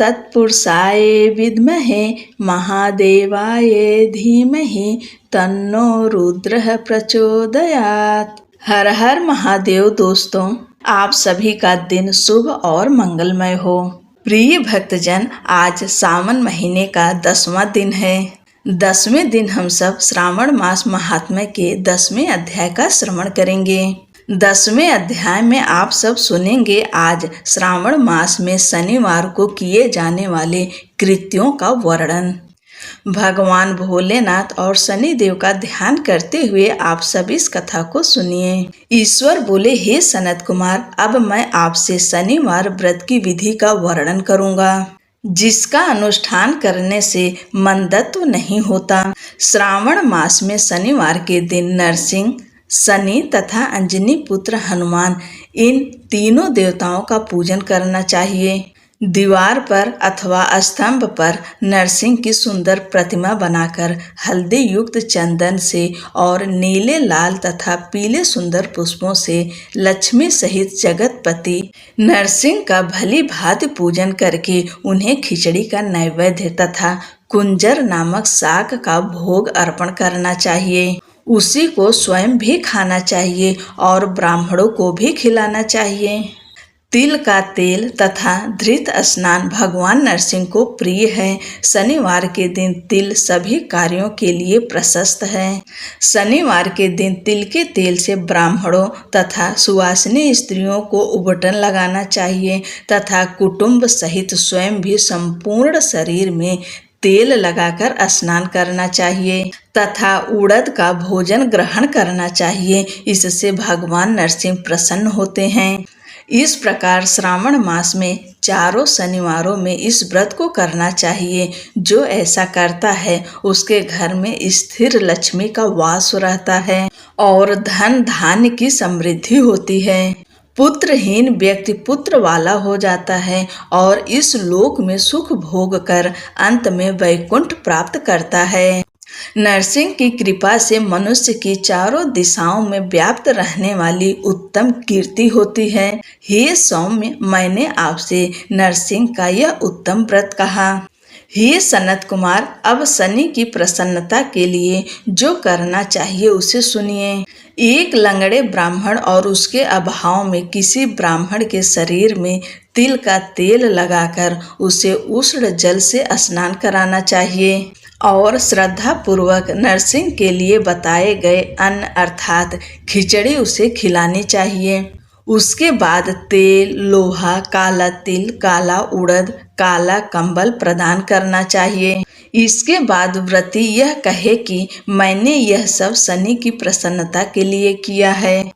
तत्पुरुषाय विद्महे महादेवाय धीमहि तन्नो रुद्रः प्रचोदयात्। हर हर महादेव। दोस्तों, आप सभी का दिन शुभ और मंगलमय हो। प्रिय भक्तजन, आज सावन महीने का 10वां दिन है। 10वें दिन हम सब श्रावण मास महात्म्य के 10वें अध्याय का श्रवण करेंगे। 10वें अध्याय में आप सब सुनेंगे आज श्रावण मास में शनिवार को किए जाने वाले कृत्यों का वर्णन। भगवान भोलेनाथ और शनि देव का ध्यान करते हुए आप सब इस कथा को सुनिए। ईश्वर बोले, हे सनत कुमार, अब मैं आपसे शनिवार व्रत की विधि का वर्णन करूंगा, जिसका अनुष्ठान करने से मंदत्व नहीं होता। श्रावण मास में शनिवार के दिन नरसिंह, शनि तथा अंजनी पुत्र हनुमान, इन तीनों देवताओं का पूजन करना चाहिए। दीवार पर अथवा स्तंभ पर नरसिंह की सुंदर प्रतिमा बनाकर हल्दी युक्त चंदन से और नीले, लाल तथा पीले सुंदर पुष्पों से लक्ष्मी सहित जगतपति नरसिंह का भली भांति पूजन करके उन्हें खिचड़ी का नैवेद्य तथा कुंजर नामक शाक का भोग अर्पण करना चाहिए। उसी को स्वयं भी खाना चाहिए और ब्राह्मणों को भी खिलाना चाहिए। तिल का तेल तथा धृत स्नान भगवान नरसिंह को प्रिय है। शनिवार के दिन तिल सभी कार्यों के लिए प्रशस्त है। शनिवार के दिन तिल के तेल से ब्राह्मणों तथा सुवासिनी स्त्रियों को उबटन लगाना चाहिए तथा कुटुंब सहित स्वयं भी संपूर्ण शरीर में तेल लगाकर स्नान करना चाहिए तथा उड़द का भोजन ग्रहण करना चाहिए। इससे भगवान नरसिंह प्रसन्न होते हैं। इस प्रकार श्रावण मास में चारों शनिवारों में इस व्रत को करना चाहिए। जो ऐसा करता है उसके घर में स्थिर लक्ष्मी का वास रहता है और धन धान्य की समृद्धि होती है। पुत्रहीन व्यक्ति पुत्र वाला हो जाता है और इस लोक में सुख भोग कर अंत में वैकुंठ प्राप्त करता है। नरसिंह की कृपा से मनुष्य की चारों दिशाओं में व्याप्त रहने वाली उत्तम कीर्ति होती है। हे सौम्य, मैंने आपसे नरसिंह का यह उत्तम व्रत कहा। हे सनत कुमार, अब शनि की प्रसन्नता के लिए जो करना चाहिए उसे सुनिए। एक लंगड़े ब्राह्मण और उसके अभाव में किसी ब्राह्मण के शरीर में तिल का तेल लगाकर उसे उष्ण जल से स्नान कराना चाहिए और श्रद्धा पूर्वक नरसिंह के लिए बताए गए अन्न अर्थात खिचड़ी उसे खिलानी चाहिए। उसके बाद तेल, लोहा, काला तिल, काला उड़द, काला कंबल प्रदान करना चाहिए। इसके बाद व्रती यह कहे कि मैंने यह सब शनि की प्रसन्नता के लिए किया है।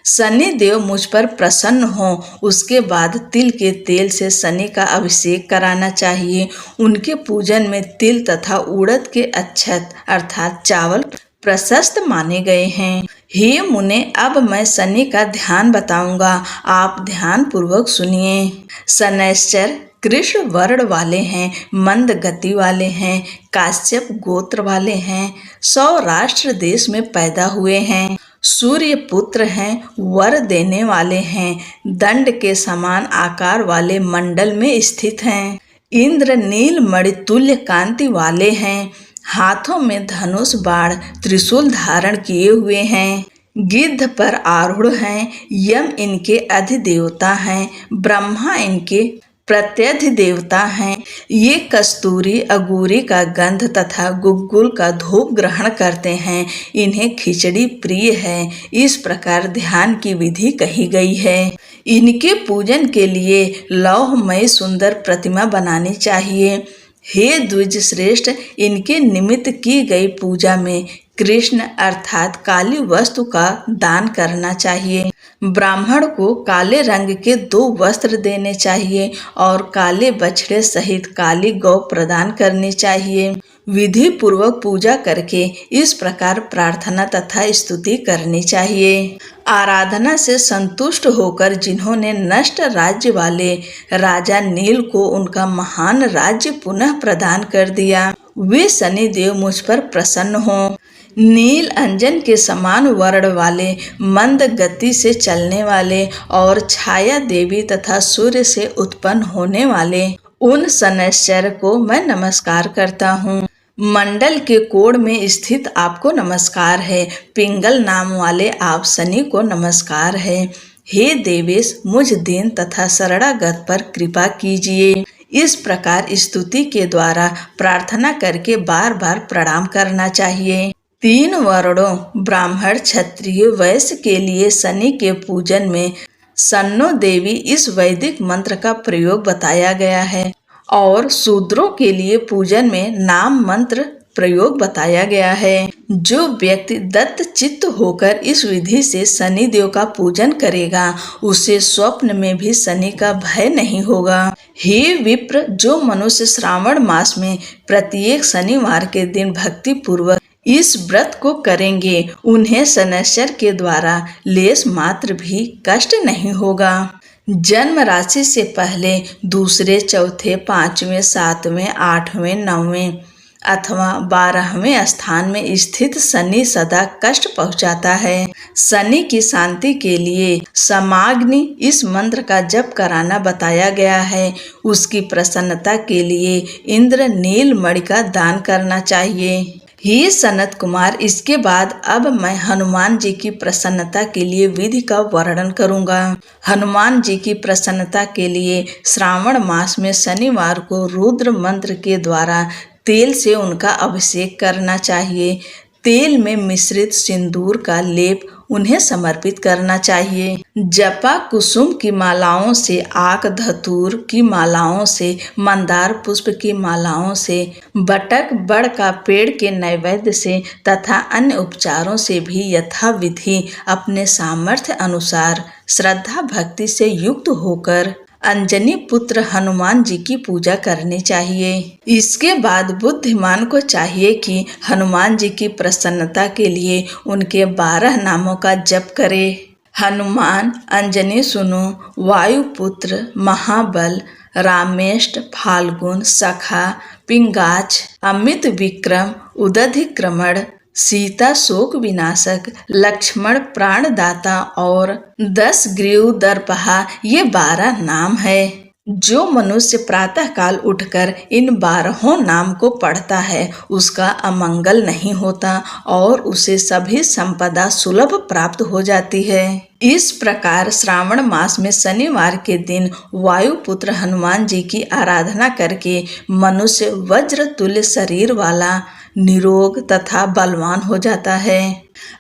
शनि देव मुझ पर प्रसन्न हो। उसके बाद तिल के तेल से शनि का अभिषेक कराना चाहिए। उनके पूजन में तिल तथा उड़द के अक्षत अर्थात चावल प्रशस्त माने गए हैं। हे मुने, अब मैं शनि का ध्यान बताऊंगा, आप ध्यान पूर्वक सुनिए। शनैश्चर कृष्ण वर्ण वाले हैं, मंद गति वाले हैं, काश्यप गोत्र वाले हैं, सौराष्ट्र देश में पैदा हुए हैं, सूर्य पुत्र हैं, वर देने वाले हैं, दंड के समान आकार वाले मंडल में स्थित हैं, इंद्र नील मणि तुल्य कांति वाले हैं, हाथों में धनुष बाण त्रिशूल धारण किए हुए हैं, गिद्ध पर आरूढ़ हैं, यम इनके अधिदेवता हैं, ब्रह्मा इनके प्रत्यधिदेवता हैं। ये कस्तूरी अगूरी का गंध तथा गुग्गुल का धूप ग्रहण करते हैं। इन्हें खिचड़ी प्रिय है। इस प्रकार ध्यान की विधि कही गई है। इनके पूजन के लिए लौहमय सुंदर प्रतिमा बनानी चाहिए। हे द्विज श्रेष्ठ, इनके निमित्त की गई पूजा में कृष्ण अर्थात काली वस्तु का दान करना चाहिए। ब्राह्मण को काले रंग के 2 वस्त्र देने चाहिए और काले बछड़े सहित काली गौ प्रदान करनी चाहिए। विधि पूर्वक पूजा करके इस प्रकार प्रार्थना तथा स्तुति करनी चाहिए। आराधना से संतुष्ट होकर जिन्होंने नष्ट राज्य वाले राजा नील को उनका महान राज्य पुनः प्रदान कर दिया, वे शनि देव मुझ पर प्रसन्न हों। नील अंजन के समान वर्ण वाले, मंद गति से चलने वाले और छाया देवी तथा सूर्य से उत्पन्न होने वाले उन शनैश्चर को मैं नमस्कार करता हूँ। मंडल के कोण में स्थित आपको नमस्कार है। पिंगल नाम वाले आप शनि को नमस्कार है। हे देवेश, मुझ दीन तथा शरणागत पर कृपा कीजिए। इस प्रकार स्तुति के द्वारा प्रार्थना करके बार बार प्रणाम करना चाहिए। 3 वर्णों ब्राह्मण, क्षत्रिय, वैश्य के लिए शनि के पूजन में सन्नो देवी इस वैदिक मंत्र का प्रयोग बताया गया है और शूद्रों के लिए पूजन में नाम मंत्र प्रयोग बताया गया है। जो व्यक्ति दत्त चित्त होकर इस विधि से शनि देव का पूजन करेगा उसे स्वप्न में भी शनि का भय नहीं होगा। हे विप्र, जो मनुष्य श्रावण मास में प्रत्येक शनिवार के दिन भक्ति पूर्वक इस व्रत को करेंगे उन्हें शनैश्चर के द्वारा लेश मात्र भी कष्ट नहीं होगा। जन्म राशि से पहले दूसरे, चौथे, 5वें, 7वें, 8वें, 9वें अथवा 12वें स्थान में स्थित शनि सदा कष्ट पहुंचाता है। शनि की शांति के लिए समाग्नि इस मंत्र का जप कराना बताया गया है। उसकी प्रसन्नता के लिए इंद्र नील मणि का दान करना चाहिए। हे सनत कुमार, इसके बाद अब मैं हनुमान जी की प्रसन्नता के लिए विधि का वर्णन करूंगा। हनुमान जी की प्रसन्नता के लिए श्रावण मास में शनिवार को रुद्र मंत्र के द्वारा तेल से उनका अभिषेक करना चाहिए। तेल में मिश्रित सिंदूर का लेप उन्हें समर्पित करना चाहिए। जपा कुसुम की मालाओं से, आक धतूर की मालाओं से, मंदार पुष्प की मालाओं से, बटक बड़ का पेड़ के नैवेद्य से तथा अन्य उपचारों से भी यथाविधि अपने सामर्थ्य अनुसार श्रद्धा भक्ति से युक्त होकर अंजनी पुत्र हनुमान जी की पूजा करनी चाहिए। इसके बाद बुद्धिमान को चाहिए कि हनुमान जी की प्रसन्नता के लिए उनके 12 नामों का जप करे। हनुमान, अंजनी सुनु, वायुपुत्र, महाबल, रामेष्ट, फाल्गुन, सखा, पिंगाच, अमित विक्रम, उदधिक्रमण, सीता शोक विनाशक, लक्ष्मण प्राणदाता और 10 ग्रीव दर्पहा ये 12 नाम है। जो मनुष्य प्रातः काल उठकर इन 12 नाम को पढ़ता है उसका अमंगल नहीं होता और उसे सभी संपदा सुलभ प्राप्त हो जाती है। इस प्रकार श्रावण मास में शनिवार के दिन वायुपुत्र हनुमान जी की आराधना करके मनुष्य वज्र तुल्य शरीर वाला, निरोग तथा बलवान हो जाता है।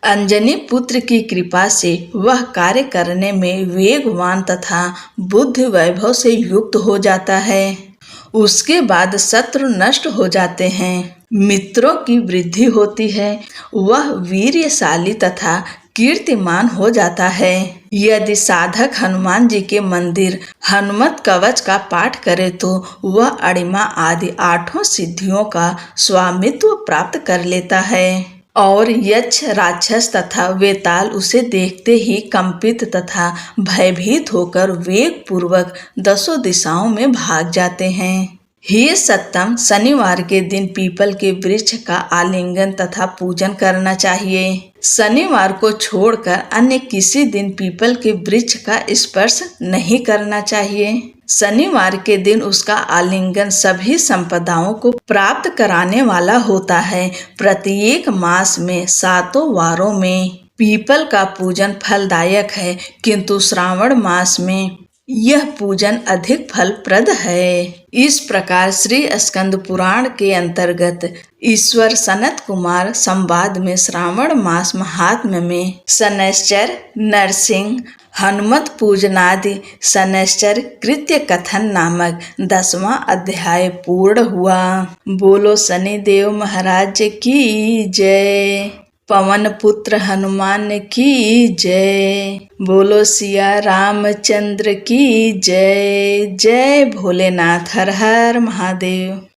अंजनी पुत्र की कृपा से वह कार्य करने में वेगवान तथा बुद्धि वैभव से युक्त हो जाता है। उसके बाद शत्रु नष्ट हो जाते हैं, मित्रों की वृद्धि होती है, वह वीर्यशाली तथा कीर्तिमान हो जाता है। यदि साधक हनुमान जी के मंदिर हनुमत कवच का पाठ करे तो वह अणिमा आदि 8 सिद्धियों का स्वामित्व प्राप्त कर लेता है और यक्ष, राक्षस तथा वेताल उसे देखते ही कंपित तथा भयभीत होकर वेग पूर्वक 10 दिशाओं में भाग जाते हैं। हे सत्तम, शनिवार के दिन पीपल के वृक्ष का आलिंगन तथा पूजन करना चाहिए। शनिवार को छोड़कर अन्य किसी दिन पीपल के वृक्ष का स्पर्श नहीं करना चाहिए। शनिवार के दिन उसका आलिंगन सभी संपदाओं को प्राप्त कराने वाला होता है। प्रत्येक मास में 7 वारों में पीपल का पूजन फलदायक है, किंतु श्रावण मास में यह पूजन अधिक फलप्रद है। इस प्रकार श्री स्कंद पुराण के अंतर्गत ईश्वर सनत कुमार संवाद में श्रावण मास महात्म्य में शनैश्चर, नरसिंह, हनुमत पूजनादि शनैश्चर कृत्य कथन नामक 10वां अध्याय पूर्ण हुआ। बोलो शनिदेव महाराज की जय। पवन पुत्र हनुमान की जय। बोलो सिया रामचंद्र की जय। जय भोलेनाथ। हर हर महादेव।